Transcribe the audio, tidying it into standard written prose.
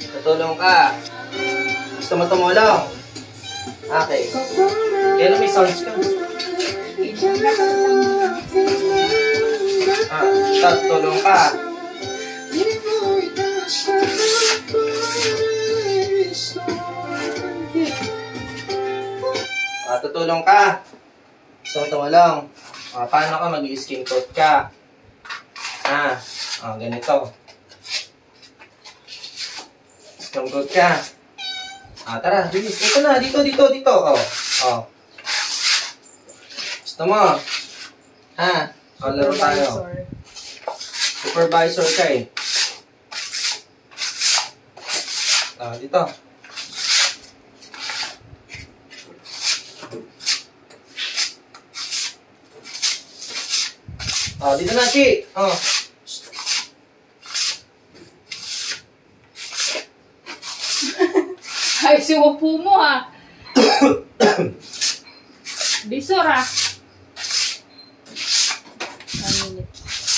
Tutulong ka. Gusto mo tumulong? Okay. Kaya may sounds ka. Tutulong ka. Tutulong ka. Gusto mo tumulong? Paano ka mag-skin coat ka? Ganito. Skin coat ka. Tara, bilis. Ito na, dito. Gusto mo? Laro tayo. Supervisor ka eh. Dito. Dito na, Chi. Ay, siwapo mo ha. Bisor ha. 1 minute.